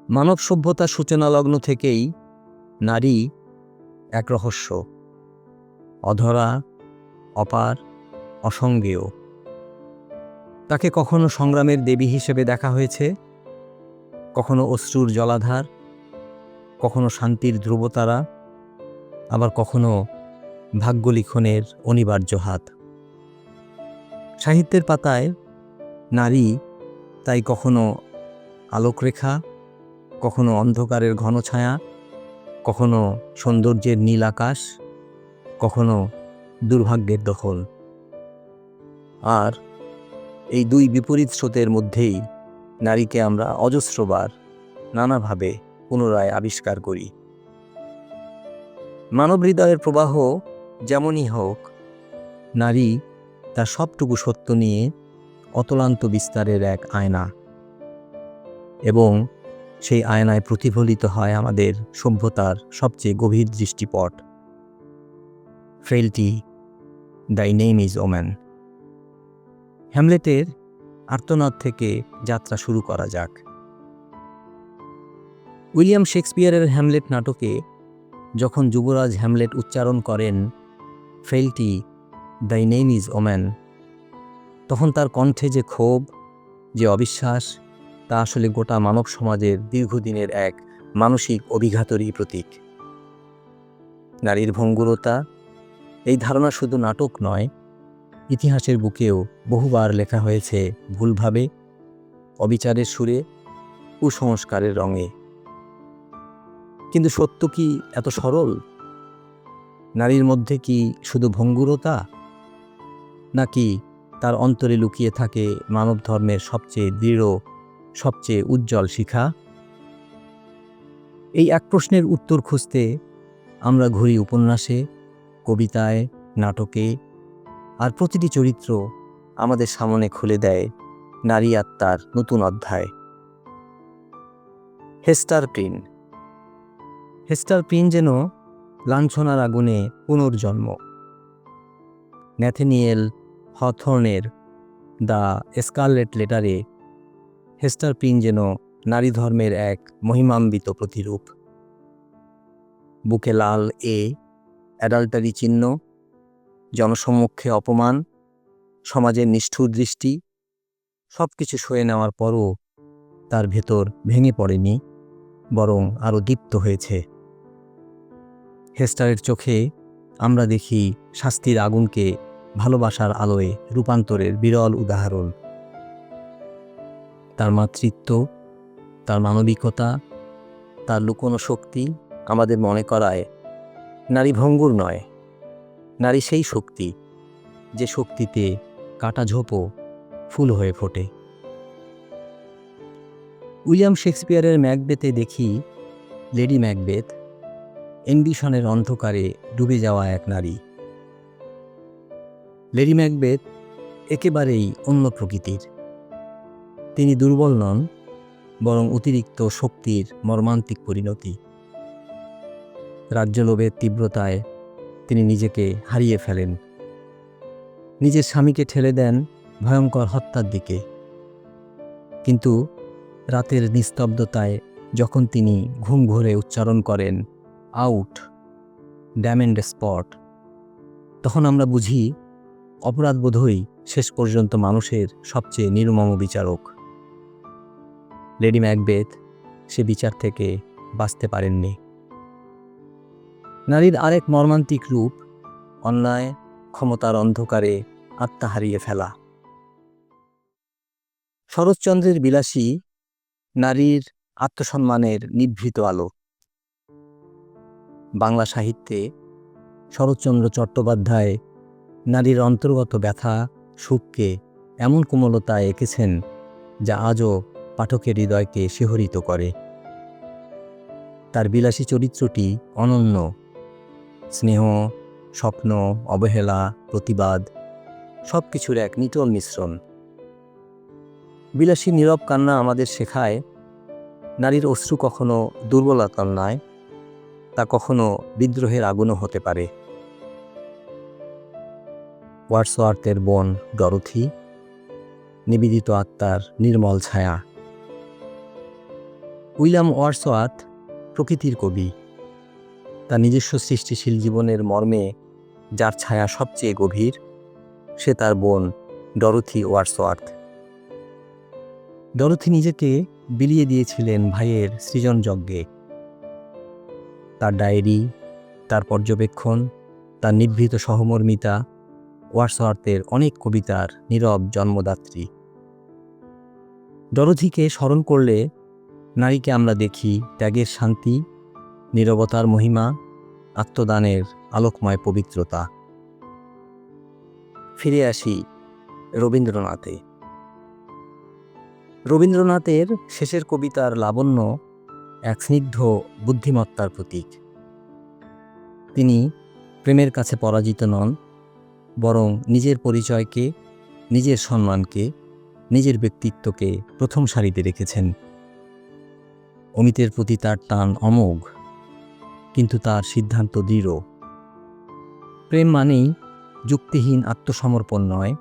মানব সভ্যতার সূচনালগ্ন থেকেই নারী এক রহস্য, অধরা, অপার, অসঙ্গেয়। তাকে কখনো সংগ্রামের দেবী হিসেবে দেখা হয়েছে, কখনো অশ্রুর জলাধার, কখনো শান্তির ধ্রুবতারা, আবার কখনো ভাগ্যলিখনের অনিবার্য হাত। সাহিত্যের পাতায় নারী তাই কখনো আলোকরেখা, কখনো অন্ধকারের ঘন ছায়া, কখনো সৌন্দর্যের নীল আকাশ, কখনো দুর্ভাগ্যের দখল। আর এই দুই বিপরীত স্রোতের মধ্যেই নারীকে আমরা অজস্রবার নানাভাবে পুনরায় আবিষ্কার করি। মানব হৃদয়ের প্রবাহ যেমনই হোক, নারী তার সবটুকু সত্য নিয়ে অতলান্ত বিস্তারের এক আয়না, এবং সেই আয়নায় প্রতিফলিত হয় আমাদের সভ্যতার সবচেয়ে গভীর দৃষ্টিপট। Frailty, the name is woman. হ্যামলেটের আর্তনাদ থেকে যাত্রা শুরু করা যাক। উইলিয়াম শেক্সপিয়ারের হ্যামলেট নাটকে যখন যুবরাজ হ্যামলেট উচ্চারণ করেন frailty, the name is woman, তখন তার কণ্ঠে যে ক্ষোভ, যে অবিশ্বাস, তা আসলে গোটা মানব সমাজের দীর্ঘদিনের এক মানসিক অভিঘাতেরই প্রতীক। নারীর ভঙ্গুরতা, এই ধারণা শুধু নাটক নয়, ইতিহাসের বুকেও বহুবার লেখা হয়েছে ভুলভাবে, অবিচারের সুরে, কুসংস্কারের রঙে। কিন্তু সত্য কি এত সরল? নারীর মধ্যে কি শুধু ভঙ্গুরতা, নাকি তার অন্তরে লুকিয়ে থাকে মানব ধর্মের সবচেয়ে দৃঢ়, সবচেয়ে উজ্জ্বল শিখা? এই এক প্রশ্নের উত্তর খুঁজতে আমরা ঘুরি উপন্যাসে, কবিতায়, নাটকে, আর প্রতিটি চরিত্র আমাদের সামনে খুলে দেয় নারী আত্মার নতুন অধ্যায়। হেস্টার প্রিন। হেস্টার প্রিন যেন লাঞ্ছনার আগুনে পুনর্জন্ম। ন্যাথেনিয়েল হথর্নের দ্য স্কারলেট লেটারে হেস্টার প্রিন যেন নারী ধর্মের এক মহিমান্বিত প্রতিরূপ। বুকে লাল অ্যাডাল্টারি চিহ্ন, জনসম্মুখে অপমান, সমাজের নিষ্ঠুর দৃষ্টি, সব কিছু সয়ে নেওয়ার পরও তার ভেতর ভেঙে পড়েনি, বরং আরও দীপ্ত হয়েছে। হেস্টারের চোখে আমরা দেখি শাস্তির আগুনকে ভালোবাসার আলোয় রূপান্তরের বিরল উদাহরণ। তার মাতৃত্ব, তার মানবিকতা, তার লুকোনো শক্তি আমাদের মনে করায় নারী ভঙ্গুর নয়, নারী সেই শক্তি যে শক্তিতে কাটা ঝোপও ফুল হয়ে ফোটে। উইলিয়াম শেক্সপিয়ারের ম্যাকবেথে দেখি লেডি ম্যাকবেথ অ্যাম্বিশনের অন্ধকারে ডুবে যাওয়া এক নারী। লেডি ম্যাকবেথ একেবারেই অন্য প্রকৃতির। তিনি দুর্বল নন, বরং অতিরিক্ত শক্তির মর্মান্তিক পরিণতি। রাজ্যলোভের তীব্রতায় তিনি নিজেকে হারিয়ে ফেলেন, নিজের স্বামীকে ঠেলে দেন ভয়ঙ্কর হত্যার দিকে। কিন্তু রাতের নিস্তব্ধতায় যখন তিনি ঘুম ঘোরে উচ্চারণ করেন আউট, ড্যামেন্ড স্পট, তখন আমরা বুঝি অপরাধবোধই শেষ পর্যন্ত মানুষের সবচেয়ে নির্মম বিচারক। লেডি ম্যাকবেথ সে বিচার থেকে বাঁচতে পারেননি। নারীর আরেক মর্মান্তিক রূপ অন্যায়, ক্ষমতার অন্ধকারে আত্মা হারিয়ে ফেলা। শরৎচন্দ্রের বিলাসী নারীর আত্মসম্মানের নিভৃত আলো। বাংলা সাহিত্যে শরৎচন্দ্র চট্টোপাধ্যায় নারীর অন্তর্গত ব্যথা, সুখকে এমন কোমলতায় এঁকেছেন যা আজও পাঠকের হৃদয়কে শিহরিত করে। তার বিলাসী চরিত্রটি অনন্য, স্নেহ, স্বপ্ন, অবহেলা, প্রতিবাদ সব কিছুর এক নিটল মিশ্রণ। বিলাসী নীরব কান্না আমাদের শেখায় নারীর অশ্রু কখনো দুর্বলতার নয়, তা কখনো বিদ্রোহের আগুনও হতে পারে। ওয়ার্ডসওয়ার্থের বোন ডরোথি, নিবেদিত আত্মার নির্মল ছায়া। উইলিয়াম ওয়ার্ডসওয়ার্থ প্রকৃতির কবি। তার নিজস্ব সৃষ্টিশীল জীবনের মর্মে যার ছায়া সবচেয়ে গভীর, সে তার বোন ডরোথি ওয়ার্ডসওয়ার্থ। ডরোথি নিজেকে বিলিয়ে দিয়েছিলেন ভাইয়ের সৃজনযজ্ঞে। তার ডায়েরি, তার পর্যবেক্ষণ, তার নিভৃত সহমর্মিতা ওয়ার্ডসওয়ার্থের অনেক কবিতার নীরব জন্মদাত্রী। ডরোথিকে স্মরণ করলে নারীকে আমরা দেখি ত্যাগের শান্তি, নীরবতার মহিমা, আত্মদানের আলোকময় পবিত্রতা। ফিরে আসি রবীন্দ্রনাথে। রবীন্দ্রনাথের শেষের কবিতার লাবণ্য এক স্নিগ্ধ বুদ্ধিমত্তার প্রতীক। তিনি প্রেমের কাছে পরাজিত নন, বরং নিজের পরিচয়কে, নিজের সম্মানকে, নিজের ব্যক্তিত্বকে প্রথম সারিতে রেখেছেন। অমিতের প্রতি তার টান অমোঘ, কিন্তু তার সিদ্ধান্ত দৃঢ়। প্রেম মানেই যুক্তিহীন আত্মসমর্পণ নয়,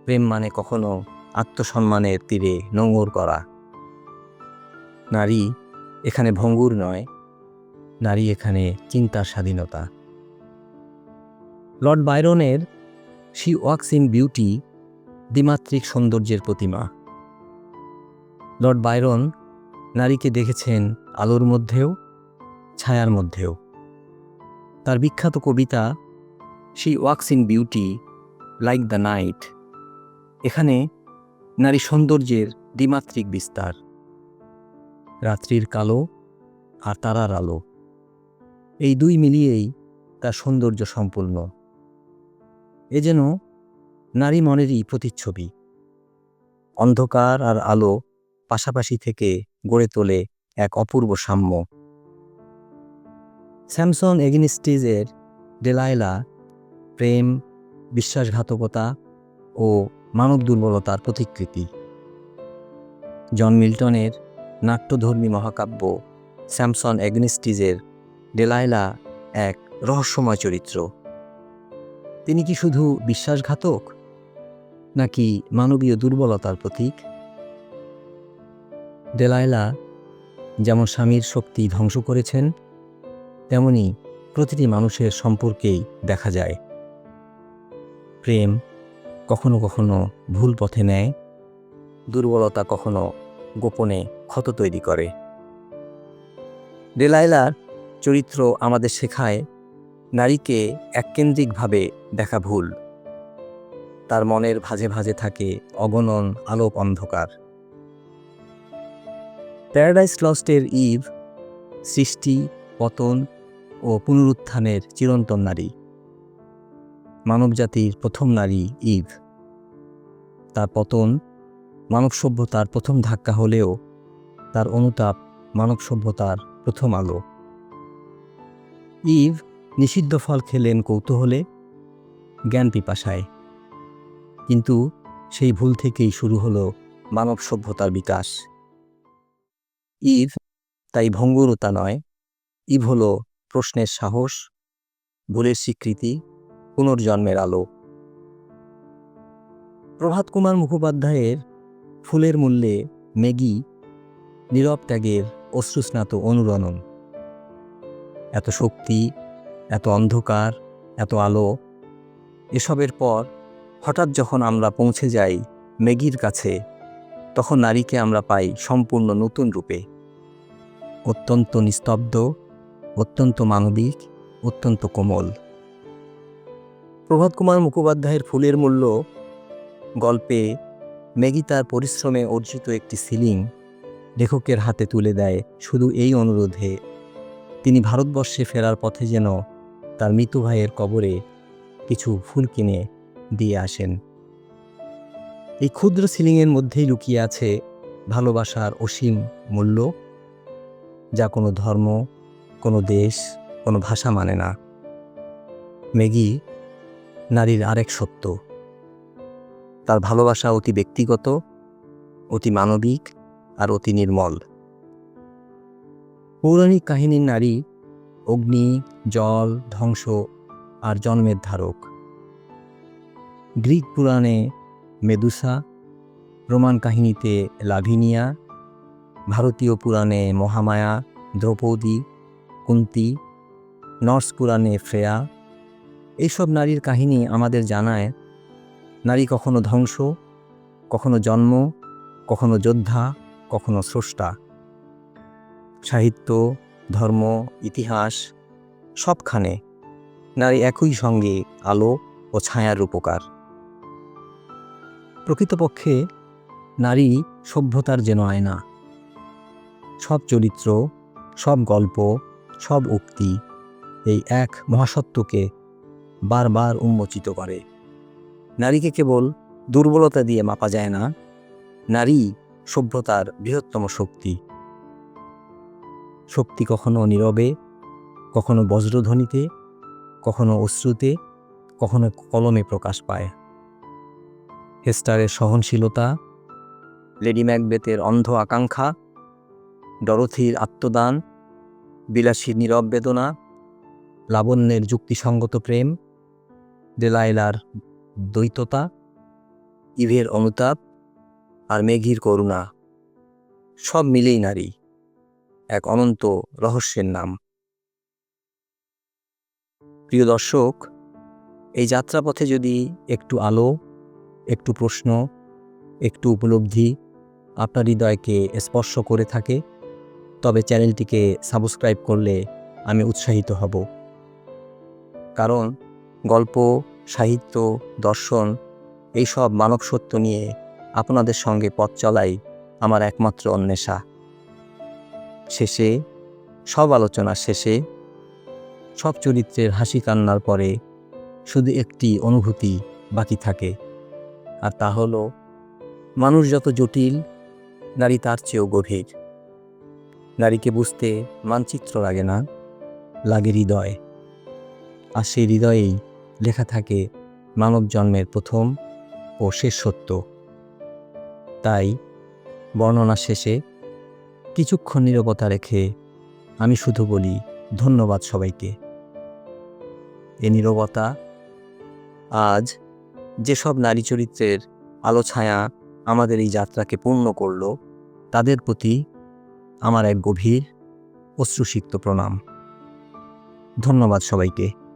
প্রেম মানে কখনো আত্মসম্মানের তীরে নোঙর করা। নারী এখানে ভঙ্গুর নয়, নারী এখানে চিন্তার স্বাধীনতা। লর্ড বায়রনের শি ওয়াকস ইন বিউটি দ্বিমাত্রিক সৌন্দর্যের প্রতিমা। লর্ড বায়রন নারীকে দেখেছেন আলোর মধ্যেও, ছায়ার মধ্যেও। তার বিখ্যাত কবিতা she walks in beauty like the night, এখানে নারী সৌন্দর্যের দ্বিমাত্রিক বিস্তার। রাত্রির কালো আর তারার আলো, এই দুই মিলিয়েই তার সৌন্দর্য সম্পূর্ণ। এ যেন নারী মনেরই প্রতিচ্ছবি। অন্ধকার আর আলো পাশাপাশি থেকে গড়ে তোলে এক অপূর্ব সাম্য। স্যামসন এগনিস্টিজের ডেলাইলা প্রেম, বিশ্বাসঘাতকতা ও মানব দুর্বলতার প্রতিকৃতি। জন মিল্টনের নাট্যধর্মী মহাকাব্য স্যামসন এগনিস্টিজের ডেলাইলা এক রহস্যময় চরিত্র। তিনি কি শুধু বিশ্বাসঘাতক, নাকি মানবীয় দুর্বলতার প্রতীক? ডেলাইলা যেমন স্বামীর শক্তি ধ্বংস করেছেন, তেমনি প্রতিটি মানুষের সম্পর্কেই দেখা যায়। প্রেম কখনো কখনো ভুল পথে নেয়, দুর্বলতা কখনো গোপনে ক্ষত তৈরি করে। ডেলাইলার চরিত্র আমাদের শেখায় নারীকে এককেন্দ্রিকভাবে দেখা ভুল। তার মনের ভাঁজে ভাঁজে থাকে অগণন আলোক অন্ধকার। প্যারাডাইস লস্টের ইভ সৃষ্টি, পতন ও পুনরুত্থানের চিরন্তন নারী। মানবজাতির প্রথম নারী ইভ। তার পতন মানব সভ্যতার প্রথম ধাক্কা হলেও তার অনুতাপ মানব সভ্যতার প্রথম আলো। ইভ নিষিদ্ধ ফল খেলেন কৌতূহলে, জ্ঞান পিপাসায়, কিন্তু সেই ভুল থেকেই শুরু হলো মানব সভ্যতার বিকাশ। ইভ তাই ভঙ্গুরতা নয়, ইভ হলো প্রশ্নের সাহস, ভুলের স্বীকৃতি, পুনর্জন্মের আলো। প্রভাত কুমার মুখোপাধ্যায়ের ফুলের মূল্যে ম্যাগি নীরব ত্যাগের অশ্রুস্নাত অনুরণন। এত শক্তি, এত অন্ধকার, এত আলো, এসবের পর হঠাৎ যখন আমরা পৌঁছে যাই ম্যাগির কাছে, তখন নারীকে আমরা পাই সম্পূর্ণ নতুন রূপে। অত্যন্ত নিস্তব্ধ, অত্যন্ত মানবিক, অত্যন্ত কোমল। প্রভাত কুমার মুখোপাধ্যায়ের ফুলের মূল্য গল্পে ম্যাগি তার পরিশ্রমে অর্জিত একটি সিলিং লেখকের হাতে তুলে দেয় শুধু এই অনুরোধে, তিনি ভারতবর্ষে ফেরার পথে যেন তার মৃত ভাইয়ের কবরে কিছু ফুল কিনে দিয়ে আসেন। এই ক্ষুদ্র সিলিংয়ের মধ্যেই লুকিয়ে আছে ভালোবাসার অসীম মূল্য, যা কোনো ধর্ম, কোনো দেশ, কোনো ভাষা মানে না। ম্যাগি নারীর আরেক সত্য। তার ভালোবাসা অতি ব্যক্তিগত, অতি মানবিক আর অতি নির্মল। পৌরাণিক কাহিনীর নারী অগ্নি, জল, ধ্বংস আর জন্মের ধারক। গ্রিক পুরাণে মেদুসা, রোমান কাহিনীতে লাভিনিয়া, ভারতীয় পুরাণে মহামায়া, দ্রৌপদী, কুন্তী, নর্স পুরাণে ফ্রেয়া, এইসব নারীর কাহিনী আমাদের জানায় নারী কখনো ধ্বংস, কখনো জন্ম, কখনো যোদ্ধা, কখনো স্রষ্টা। সাহিত্য, ধর্ম, ইতিহাস সবখানে নারী একই সঙ্গে আলো ও ছায়ার উপকার। প্রকৃতপক্ষে নারী সভ্যতার যেন আয়না। সব চরিত্র, সব গল্প, সব উক্তি এই এক মহাসত্যকে বারবার উন্মোচিত করে। নারীকে কেবল দুর্বলতা দিয়ে মাপা যায় না, নারী সভ্যতার বৃহত্তম শক্তি। শক্তি কখনো নীরবে, কখনো বজ্রধ্বনিতে, কখনো অশ্রুতে, কখনো কলমে প্রকাশ পায়। হেস্টারের সহনশীলতা, লেডি ম্যাকবেথের অন্ধ আকাঙ্ক্ষা, ডরোথির আত্মদান, বিলাসীর নীরব বেদনা, লাবণ্যের যুক্তিসঙ্গত প্রেম, ডেলাইলার দ্বৈততা, ইভের অনুতাপ আর মেঘির করুণা, সব মিলেই নারী, এক অনন্ত রহস্যের নাম। প্রিয় দর্শক, এই যাত্রাপথে যদি একটু আলো, একটু প্রশ্ন, একটু উপলব্ধি আপনার হৃদয়কে স্পর্শ করে থাকে, তবে চ্যানেলটিকে সাবস্ক্রাইব করলে আমি উৎসাহিত হব। কারণ গল্প, সাহিত্য, দর্শন এইসব মানব সত্য নিয়ে আপনাদের সঙ্গে পথ চলাই আমার একমাত্র অন্বেষা। শেষে, সব আলোচনার শেষে, সব চরিত্রের হাসি কান্নার পরে শুধু একটি অনুভূতি বাকি থাকে, আর তা হলো মানুষ যত জটিল, নারী তার চেয়েও গভীর। নারীকে বুঝতে মানচিত্র লাগে না, লাগে হৃদয়। আর সেই হৃদয়েই লেখা থাকে মানব জন্মের প্রথম ও শেষ সত্য। তাই বর্ণনা শেষে কিছুক্ষণ নীরবতা রেখে আমি শুধু বলি ধন্যবাদ সবাইকে। এ নীরবতা আজ যেসব নারী চরিত্রের আলো ছায়া আমাদের এই যাত্রাকে পূর্ণ করল, তাদের প্রতি আমার এক গভীর অশ্রুসিক্ত প্রণাম। ধন্যবাদ সবাইকে।